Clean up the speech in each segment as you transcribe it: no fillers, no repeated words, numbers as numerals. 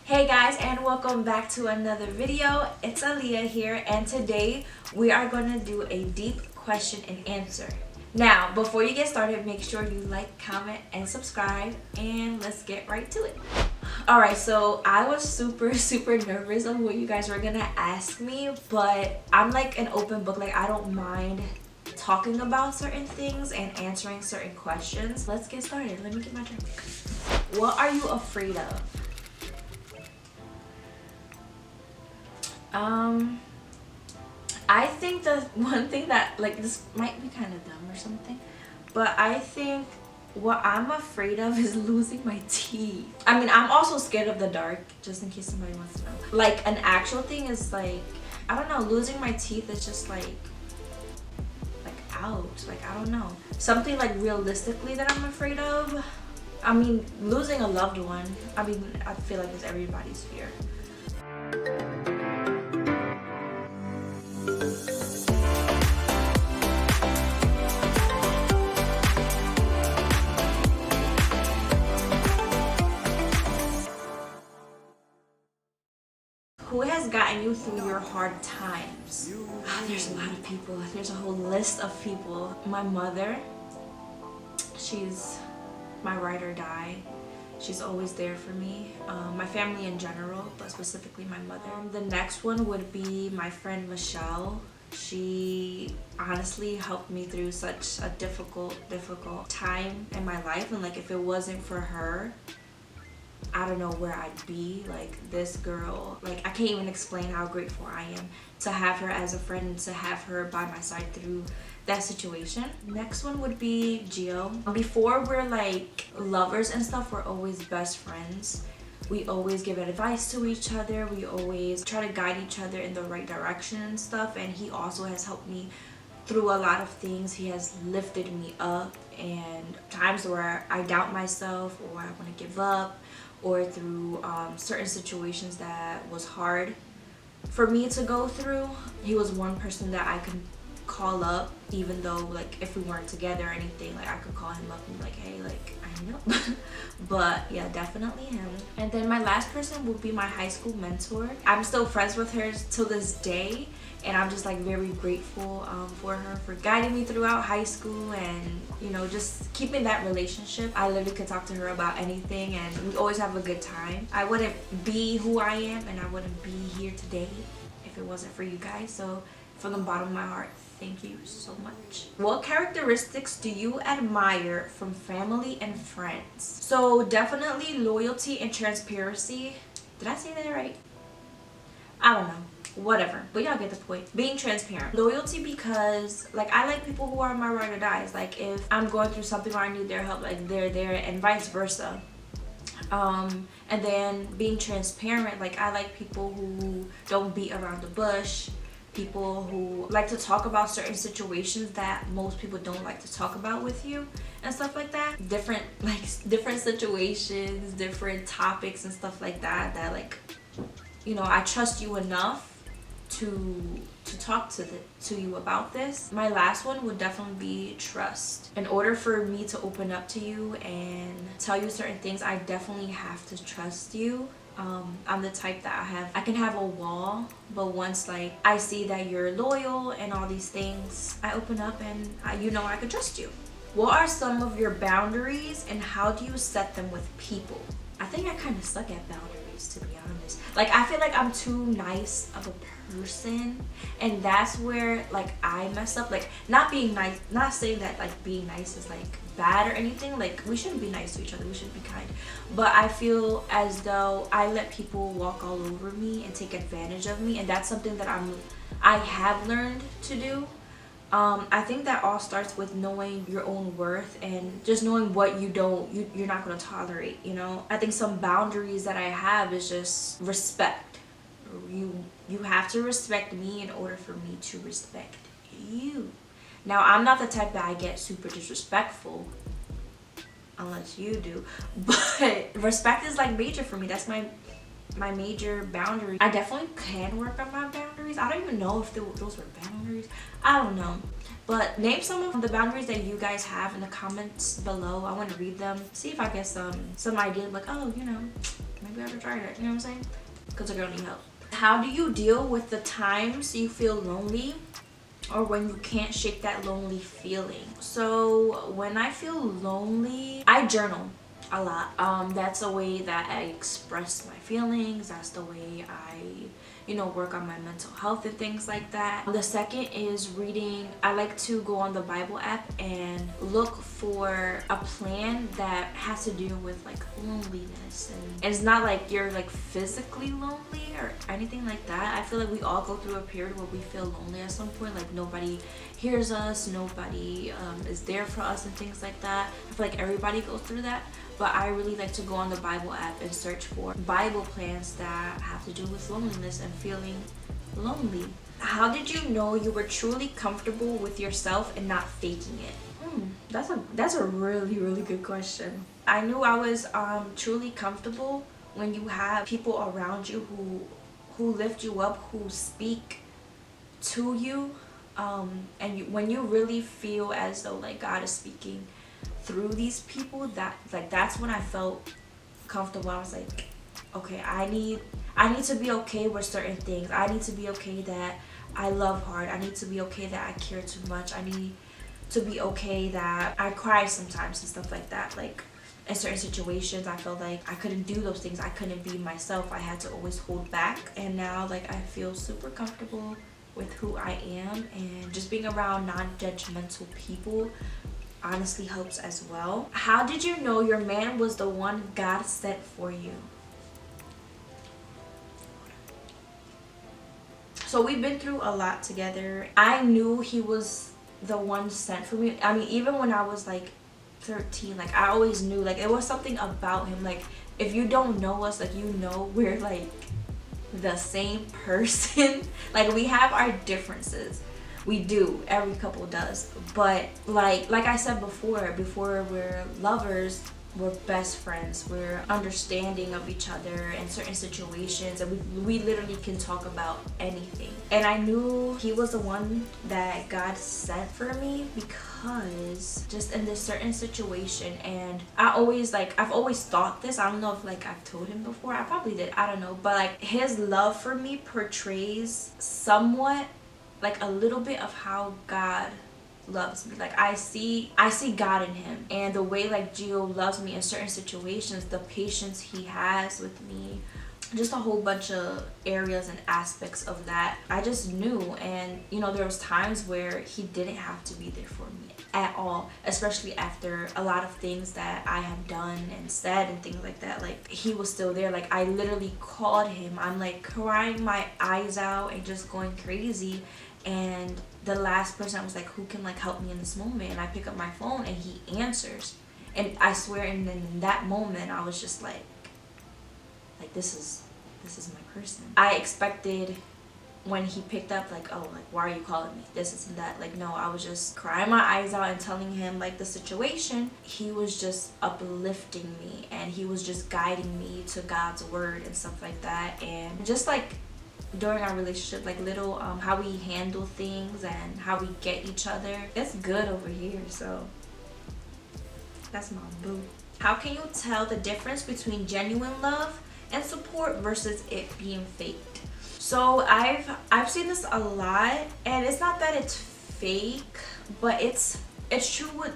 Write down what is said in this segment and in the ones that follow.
Hey guys, and welcome back to another video. It's Aaliyah here, and today we are going to do a deep question and answer. Now, before you get started, make sure you like, comment, and subscribe, and let's get right to it. Alright, so I was super nervous of what you guys were gonna ask me, but I'm like an open book. Like, I don't mind talking about certain things and answering certain questions. Let's get started. Let me get my drink. What are you afraid of? I think the one thing that, like, this might be kind of dumb or something, but I think what I'm afraid of is losing my teeth. I mean, I'm also scared of the dark, just in case somebody wants to know. Like, an actual thing is like, I don't know, losing my teeth is just like ouch. Like, I don't know. Something like realistically that I'm afraid of. I mean, losing a loved one. I mean, I feel like it's everybody's fear. Who has gotten you through your hard times? There's a lot of people. There's a whole list of people. My mother, she's my ride or die. She's always there for me. My family in general, but specifically my mother. The next one would be my friend Michelle. She honestly helped me through such a difficult time in my life, and like, if it wasn't for her, I don't know where I'd be. Like, this girl, like, I can't even explain how grateful I am to have her as a friend and to have her by my side through that situation. Next one would be Gio. Before we're like lovers and stuff, we're always best friends. We always give advice to each other. We always try to guide each other in the right direction and stuff, and he also has helped me through a lot of things. He has lifted me up, and times where I doubt myself or I want to give up, or through certain situations that was hard for me to go through. He was one person that I could call up, even though, like, if we weren't together or anything, like, I could call him up and be like, hey, like, I need help. But yeah, definitely him. And then my last person would be my high school mentor. I'm still friends with her till this day, and I'm just like very grateful for her for guiding me throughout high school, and you know, just keeping that relationship. I literally could talk to her about anything, and we always have a good time. I wouldn't be who I am, and I wouldn't be here today if it wasn't for you guys. So from the bottom of my heart, thank you so much. What characteristics do you admire from family and friends? So definitely loyalty and transparency. Did I say that right? I don't know. Whatever, but y'all get the point. Being transparent. Loyalty, because like, I like people who are my ride or dies. Like, if I'm going through something or I need their help, like, they're there, and vice versa. And then being transparent, like, I like people who don't beat around the bush, people who like to talk about certain situations that most people don't like to talk about with you and stuff like that. Different situations, different topics and stuff like that, that, like, you know, I trust you enough to talk to you about this. My last one would definitely be trust. In order for me to open up to you and tell you certain things, I definitely have to trust you. I'm the type that I can have a wall, but once, like, I see that you're loyal and all these things, I open up, and you know, I can trust you. What are some of your boundaries, and how do you set them with people? I think I kind of suck at boundaries, to be honest. Like, I feel like I'm too nice of a person, and that's where, like, I mess up. Like, not being nice, not saying that like being nice is like bad or anything. Like, we shouldn't be nice to each other, we should be kind, but I feel as though I let people walk all over me and take advantage of me, and that's something that I have learned to do. I think that all starts with knowing your own worth and just knowing what you're not going to tolerate, you know. I think some boundaries that I have is just respect. You have to respect me in order for me to respect you. Now, I'm not the type that I get super disrespectful, unless you do, but respect is like major for me. That's my major boundary. I definitely can work on my boundaries. I don't even know if those were boundaries. I don't know. But name some of the boundaries that you guys have in the comments below. I want to read them. See if I get some ideas, like, oh, you know, maybe I should try that, you know what I'm saying? Because a girl need help. How do you deal with the times you feel lonely or when you can't shake that lonely feeling? So when I feel lonely, I journal a lot. That's a way that I express my feelings. That's the way I, you know, work on my mental health and things like that. The second is reading. I like to go on the Bible app and look for a plan that has to do with like loneliness, and it's not like you're like physically lonely or anything like that. I feel like we all go through a period where we feel lonely at some point, like nobody hears us, nobody is there for us and things like that. I feel like everybody goes through that. But I really like to go on the Bible app and search for Bible plans that have to do with loneliness and feeling lonely. How did you know you were truly comfortable with yourself and not faking it? That's a really good question. I knew I was truly comfortable when you have people around you who lift you up, who speak to you, and when you really feel as though like God is speaking through these people, that's when I felt comfortable. I was like, okay, I need to be okay with certain things. I need to be okay that I love hard. I need to be okay that I care too much. I need to be okay that I cry sometimes and stuff like that. Like in certain situations I felt like I couldn't do those things. I couldn't be myself. I had to always hold back. And now like I feel super comfortable with who I am, and just being around non-judgmental people honestly helps as well. How did you know your man was the one God sent for you? So we've been through a lot together. I knew he was the one sent for me. I mean, even when I was like 13, like I always knew, like it was something about him. Like if you don't know us, like you know we're like the same person. Like we have our differences. We do, every couple does, but like I said before we're lovers, we're best friends, we're understanding of each other in certain situations, and we literally can talk about anything. And I knew he was the one that God sent for me because just in this certain situation. And I've always thought this, I don't know if like I've told him before, I probably did, I don't know, but like his love for me portrays somewhat like a little bit of how God loves me. Like I see God in him, and the way like Gio loves me in certain situations, the patience he has with me, just a whole bunch of areas and aspects of that I just knew. And you know, there was times where he didn't have to be there for me at all, especially after a lot of things that I have done and said and things like that. Like he was still there. Like I literally called him, I'm like crying my eyes out and just going crazy, and the last person I was like, who can like help me in this moment? And I pick up my phone and he answers, and I swear in that moment I was just like this is my person. I expected when he picked up like, oh, like why are you calling me, this and that. Like no, I was just crying my eyes out and telling him like the situation. He was just uplifting me, and he was just guiding me to God's word and stuff like that. And just like during our relationship, like little how we handle things and how we get each other, it's good over here. So that's my boo. How can you tell the difference between genuine love and support versus it being faked? So I've seen this a lot, and it's not that it's fake, but it's true what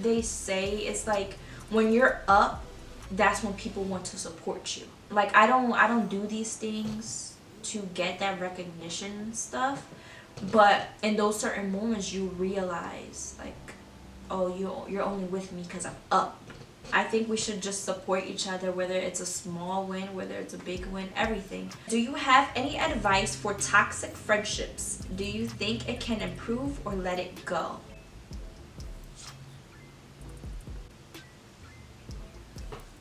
they say. It's like when you're up, that's when people want to support you. Like I don't do these things to get that recognition and stuff, but in those certain moments you realize like, oh, you're only with me because I'm up. I think we should just support each other, whether it's a small win, whether it's a big win, everything. Do you have any advice for toxic friendships? Do you think it can improve or let it go?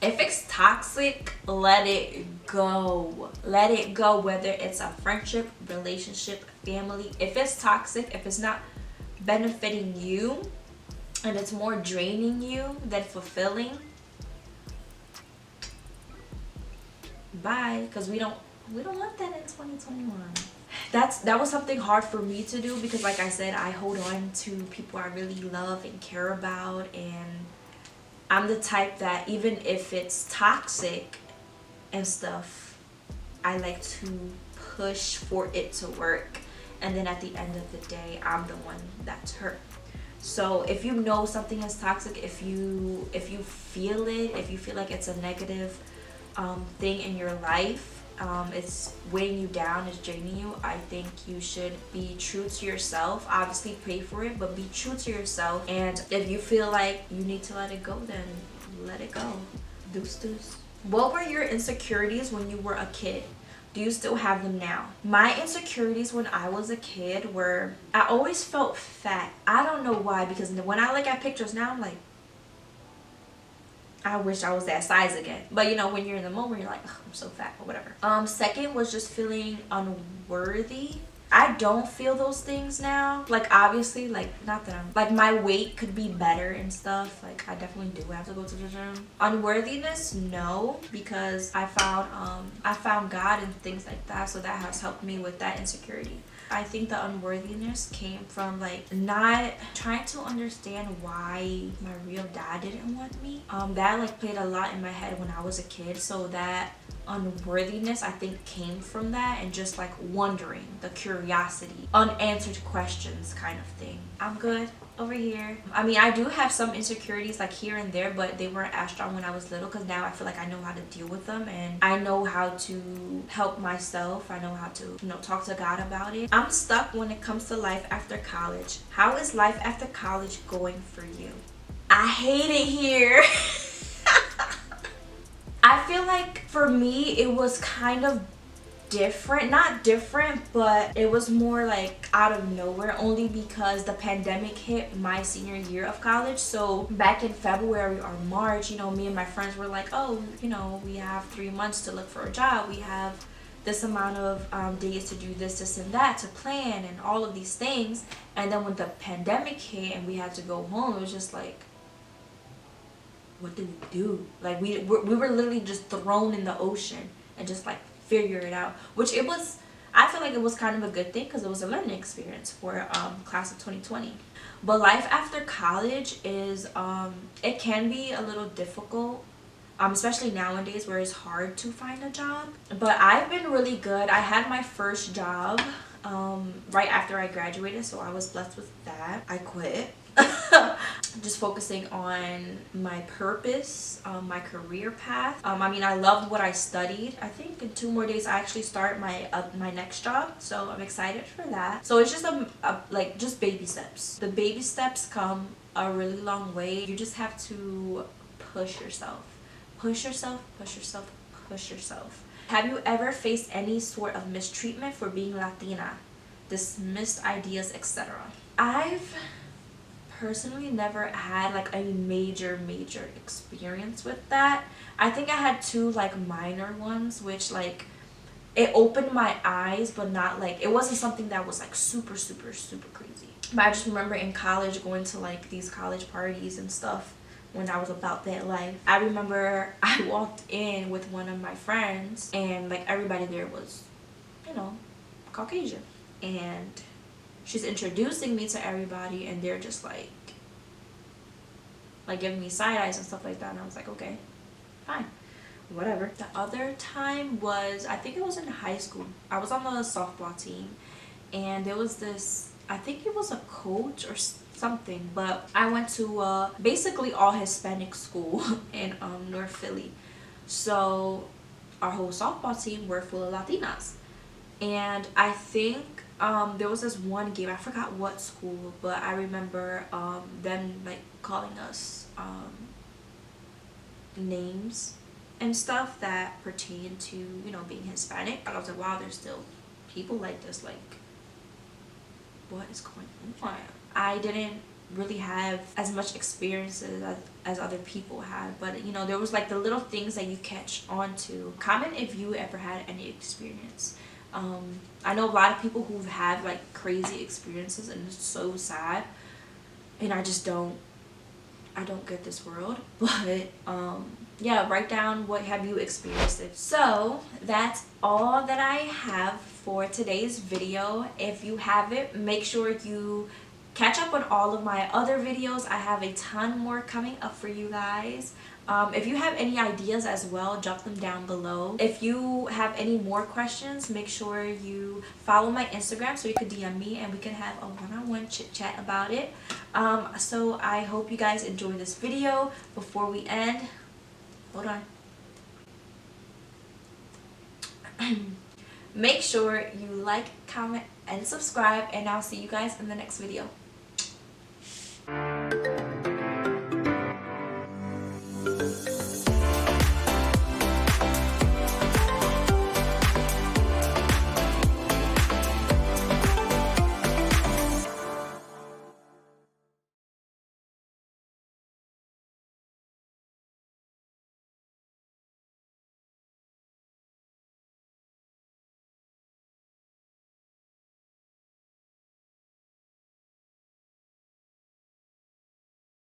If it's toxic, let it go. Let it go, whether it's a friendship, relationship, family. If it's toxic, if it's not benefiting you and it's more draining you than fulfilling, bye. Because we don't want that in 2021. That was something hard for me to do, because like I said, I hold on to people I really love and care about, and I'm the type that even if it's toxic, and stuff, I like to push for it to work, and then at the end of the day, I'm the one that's hurt. So if you know something is toxic, if you feel it, if you feel like it's a negative thing in your life, it's weighing you down, it's draining you, I think you should be true to yourself. Obviously pray for it, but be true to yourself. And if you feel like you need to let it go, then let it go. Deuce deuce. What were your insecurities when you were a kid? Do you still have them now? My insecurities when I was a kid were, I always felt fat. I don't know why, because when I look at pictures now, I'm like, I wish I was that size again. But you know, when you're in the moment, you're like, I'm so fat or whatever. Second was just feeling unworthy. I don't feel those things now. Like, obviously, like, not that I'm, like, my weight could be better and stuff. Like, I definitely do have to go to the gym. Unworthiness, no, because I found God and things like that, so that has helped me with that insecurity. I think the unworthiness came from like not trying to understand why my real dad didn't want me. That like played a lot in my head when I was a kid, so that unworthiness I think came from that, and just like wondering, the curiosity, unanswered questions kind of thing. I'm good over here. I mean, I do have some insecurities like here and there, but they weren't as strong when I was little, because now I feel like I know how to deal with them, and I know how to help myself. I know how to, you know, talk to God about it. I'm stuck when it comes to life after college. How is life after college going for you? I hate it here. I feel like for me it was kind of different, not different, but it was more like out of nowhere, only because the pandemic hit my senior year of college. So back in February or March, you know, me and my friends were like, oh, you know, we have 3 months to look for a job, we have this amount of days to do this and that, to plan and all of these things. And then when the pandemic hit and we had to go home, it was just like, what do we do? Like we were literally just thrown in the ocean and just like figure it out, which it was, I feel like it was kind of a good thing, because it was a learning experience for class of 2020. But life after college is it can be a little difficult, especially nowadays where it's hard to find a job. But I've been really good. I had my first job right after I graduated, so I was blessed with that. I quit. Just focusing on my purpose, my career path. I mean, I loved what I studied. I think in 2 more days I actually start my my next job, so I'm excited for that. So it's just like just baby steps. The baby steps come a really long way. You just have to push yourself, push yourself, push yourself, push yourself. Have you ever faced any sort of mistreatment for being Latina, dismissed ideas, etc.? I've personally never had like a major experience with that. I think I had 2 like minor ones, which like it opened my eyes, but not like, it wasn't something that was like super crazy. But I just remember in college going to like these college parties and stuff when I was about that life. I remember I walked in with one of my friends, and like everybody there was, you know, Caucasian, and she's introducing me to everybody, and they're just like giving me side eyes and stuff like that, and I was like, okay, fine, whatever. The other time was, I think it was in high school. I was on the softball team, and there was this, I think it was a coach or something, but I went to basically all Hispanic school in North Philly, so our whole softball team were full of Latinas. And I think there was this one game, I forgot what school, but I remember them like calling us names and stuff that pertain to, you know, being Hispanic. I was like, wow, there's still people like this, like what is going on? I didn't really have as much experiences as other people had, but you know, there was like the little things that you catch on to. Comment if you ever had any experience. I know a lot of people who have like crazy experiences, and it's so sad, and I don't get this world. But yeah, write down what have you experienced. So that's all that I have for today's video. If you haven't, make sure you catch up on all of my other videos. I have a ton more coming up for you guys. If you have any ideas as well, drop them down below. If you have any more questions, make sure you follow my Instagram so you could DM me and we can have a one-on-one chit chat about it. So I hope you guys enjoyed this video. Before we end, hold on. Make sure you like, comment, and subscribe, and I'll see you guys in the next video.